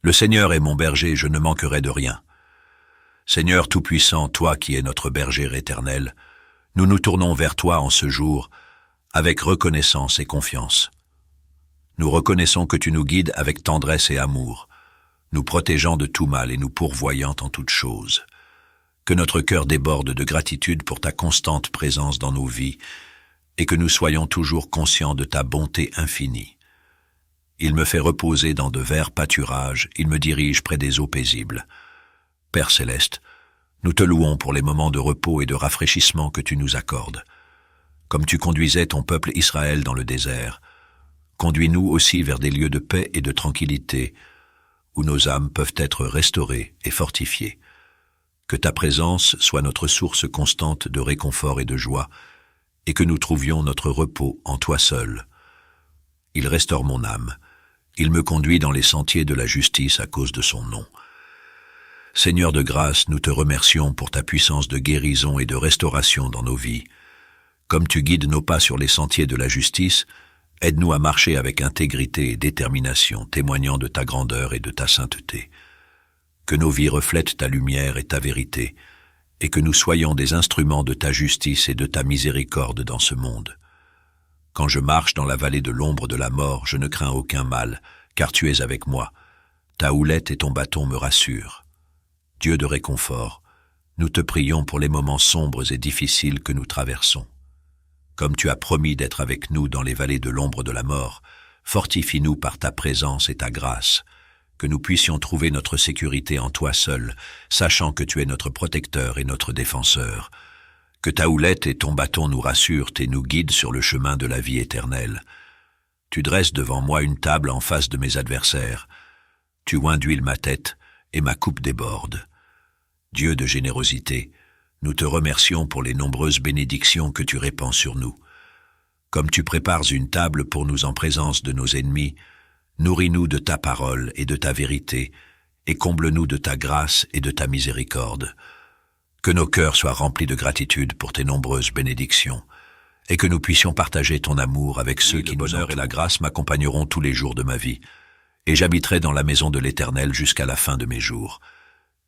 Le Seigneur est mon berger, je ne manquerai de rien. Seigneur Tout-Puissant, toi qui es notre berger éternel, nous nous tournons vers toi en ce jour avec reconnaissance et confiance. Nous reconnaissons que tu nous guides avec tendresse et amour, nous protégeant de tout mal et nous pourvoyant en toutes choses. Que notre cœur déborde de gratitude pour ta constante présence dans nos vies et que nous soyons toujours conscients de ta bonté infinie. Il me fait reposer dans de verts pâturages, il me dirige près des eaux paisibles. Père céleste, nous te louons pour les moments de repos et de rafraîchissement que tu nous accordes. Comme tu conduisais ton peuple Israël dans le désert, conduis-nous aussi vers des lieux de paix et de tranquillité, où nos âmes peuvent être restaurées et fortifiées. Que ta présence soit notre source constante de réconfort et de joie, et que nous trouvions notre repos en toi seul. Il restaure mon âme, il me conduit dans les sentiers de la justice à cause de son nom. Seigneur de grâce, nous te remercions pour ta puissance de guérison et de restauration dans nos vies. Comme tu guides nos pas sur les sentiers de la justice, aide-nous à marcher avec intégrité et détermination, témoignant de ta grandeur et de ta sainteté. Que nos vies reflètent ta lumière et ta vérité, et que nous soyons des instruments de ta justice et de ta miséricorde dans ce monde. Quand je marche dans la vallée de l'ombre de la mort, je ne crains aucun mal, car tu es avec moi. Ta houlette et ton bâton me rassurent. Dieu de réconfort, nous te prions pour les moments sombres et difficiles que nous traversons. Comme tu as promis d'être avec nous dans les vallées de l'ombre de la mort, fortifie-nous par ta présence et ta grâce, que nous puissions trouver notre sécurité en toi seul, sachant que tu es notre protecteur et notre défenseur. Que ta houlette et ton bâton nous rassurent et nous guident sur le chemin de la vie éternelle. Tu dresses devant moi une table en face de mes adversaires. Tu oins d'huile ma tête, et ma coupe déborde. Dieu de générosité, nous te remercions pour les nombreuses bénédictions que tu répands sur nous. Comme tu prépares une table pour nous en présence de nos ennemis, nourris-nous de ta parole et de ta vérité, et comble-nous de ta grâce et de ta miséricorde. Que nos cœurs soient remplis de gratitude pour tes nombreuses bénédictions, et que nous puissions partager ton amour avec ceux qui nous entourent. Et la grâce m'accompagneront tous les jours de ma vie, et j'habiterai dans la maison de l'Éternel jusqu'à la fin de mes jours.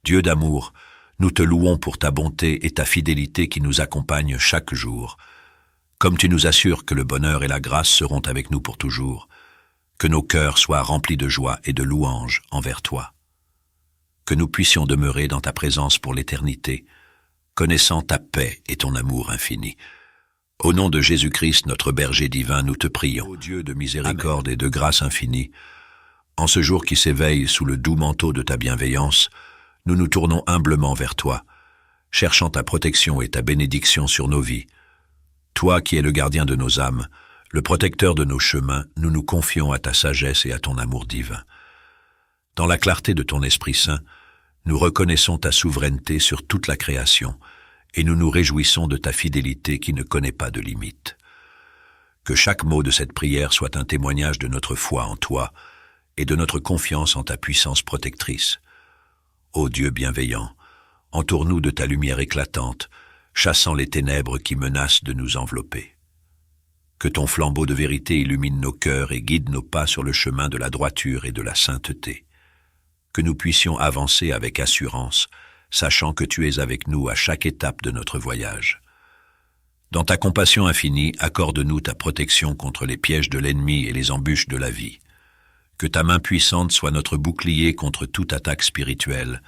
Dieu d'amour, nous te louons pour ta bonté et ta fidélité qui nous accompagnent chaque jour. Comme tu nous assures que le bonheur et la grâce seront avec nous pour toujours, que nos cœurs soient remplis de joie et de louange envers toi. Que nous puissions demeurer dans ta présence pour l'éternité, connaissant ta paix et ton amour infini. Au nom de Jésus-Christ, notre berger divin, nous te prions. Ô Dieu de miséricorde et de grâce infinie, en ce jour qui s'éveille sous le doux manteau de ta bienveillance, nous nous tournons humblement vers toi, cherchant ta protection et ta bénédiction sur nos vies. Toi qui es le gardien de nos âmes, le protecteur de nos chemins, nous nous confions à ta sagesse et à ton amour divin. Dans la clarté de ton Esprit Saint, nous reconnaissons ta souveraineté sur toute la création, et nous nous réjouissons de ta fidélité qui ne connaît pas de limite. Que chaque mot de cette prière soit un témoignage de notre foi en toi, et de notre confiance en ta puissance protectrice. Ô Dieu bienveillant, entoure-nous de ta lumière éclatante, chassant les ténèbres qui menacent de nous envelopper. Que ton flambeau de vérité illumine nos cœurs et guide nos pas sur le chemin de la droiture et de la sainteté. Que nous puissions avancer avec assurance, sachant que tu es avec nous à chaque étape de notre voyage. Dans ta compassion infinie, accorde-nous ta protection contre les pièges de l'ennemi et les embûches de la vie. Que ta main puissante soit notre bouclier contre toute attaque spirituelle,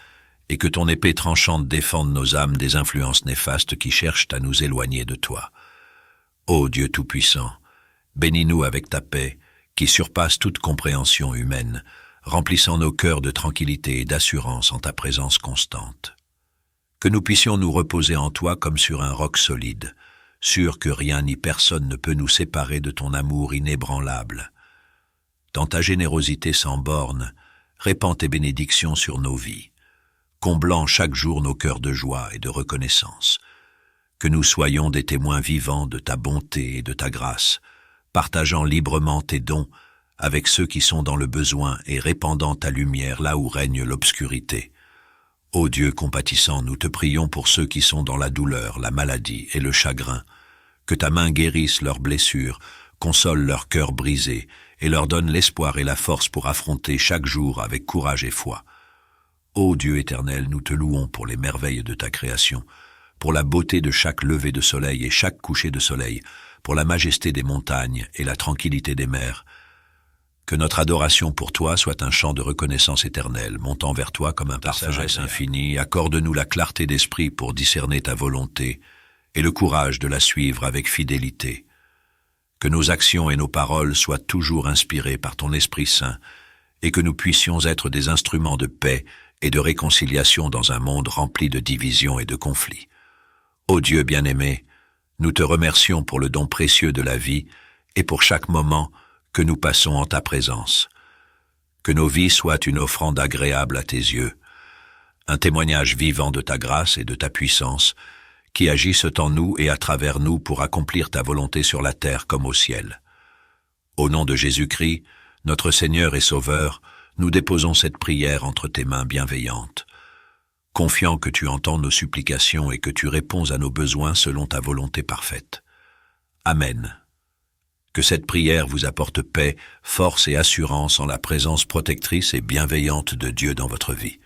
et que ton épée tranchante défende nos âmes des influences néfastes qui cherchent à nous éloigner de toi. Ô Dieu Tout-Puissant, bénis-nous avec ta paix, qui surpasse toute compréhension humaine, remplissant nos cœurs de tranquillité et d'assurance en ta présence constante. Que nous puissions nous reposer en toi comme sur un roc solide, sûrs que rien ni personne ne peut nous séparer de ton amour inébranlable. Dans ta générosité sans borne, répands tes bénédictions sur nos vies, comblant chaque jour nos cœurs de joie et de reconnaissance. Que nous soyons des témoins vivants de ta bonté et de ta grâce, partageant librement tes dons avec ceux qui sont dans le besoin et répandant ta lumière là où règne l'obscurité. Ô Dieu compatissant, nous te prions pour ceux qui sont dans la douleur, la maladie et le chagrin, que ta main guérisse leurs blessures, console leurs cœurs brisés et leur donne l'espoir et la force pour affronter chaque jour avec courage et foi. Ô Dieu éternel, nous te louons pour les merveilles de ta création, pour la beauté de chaque lever de soleil et chaque coucher de soleil, pour la majesté des montagnes et la tranquillité des mers. Que notre adoration pour toi soit un chant de reconnaissance éternelle, montant vers toi comme un sagesse infinie. Accorde-nous la clarté d'esprit pour discerner ta volonté et le courage de la suivre avec fidélité. Que nos actions et nos paroles soient toujours inspirées par ton Esprit Saint et que nous puissions être des instruments de paix et de réconciliation dans un monde rempli de divisions et de conflits. Ô Dieu bien-aimé, nous te remercions pour le don précieux de la vie et pour chaque moment que nous passons en ta présence. Que nos vies soient une offrande agréable à tes yeux, un témoignage vivant de ta grâce et de ta puissance, qui agissent en nous et à travers nous pour accomplir ta volonté sur la terre comme au ciel. Au nom de Jésus-Christ, notre Seigneur et Sauveur, nous déposons cette prière entre tes mains bienveillantes, confiant que tu entends nos supplications et que tu réponds à nos besoins selon ta volonté parfaite. Amen. Que cette prière vous apporte paix, force et assurance en la présence protectrice et bienveillante de Dieu dans votre vie.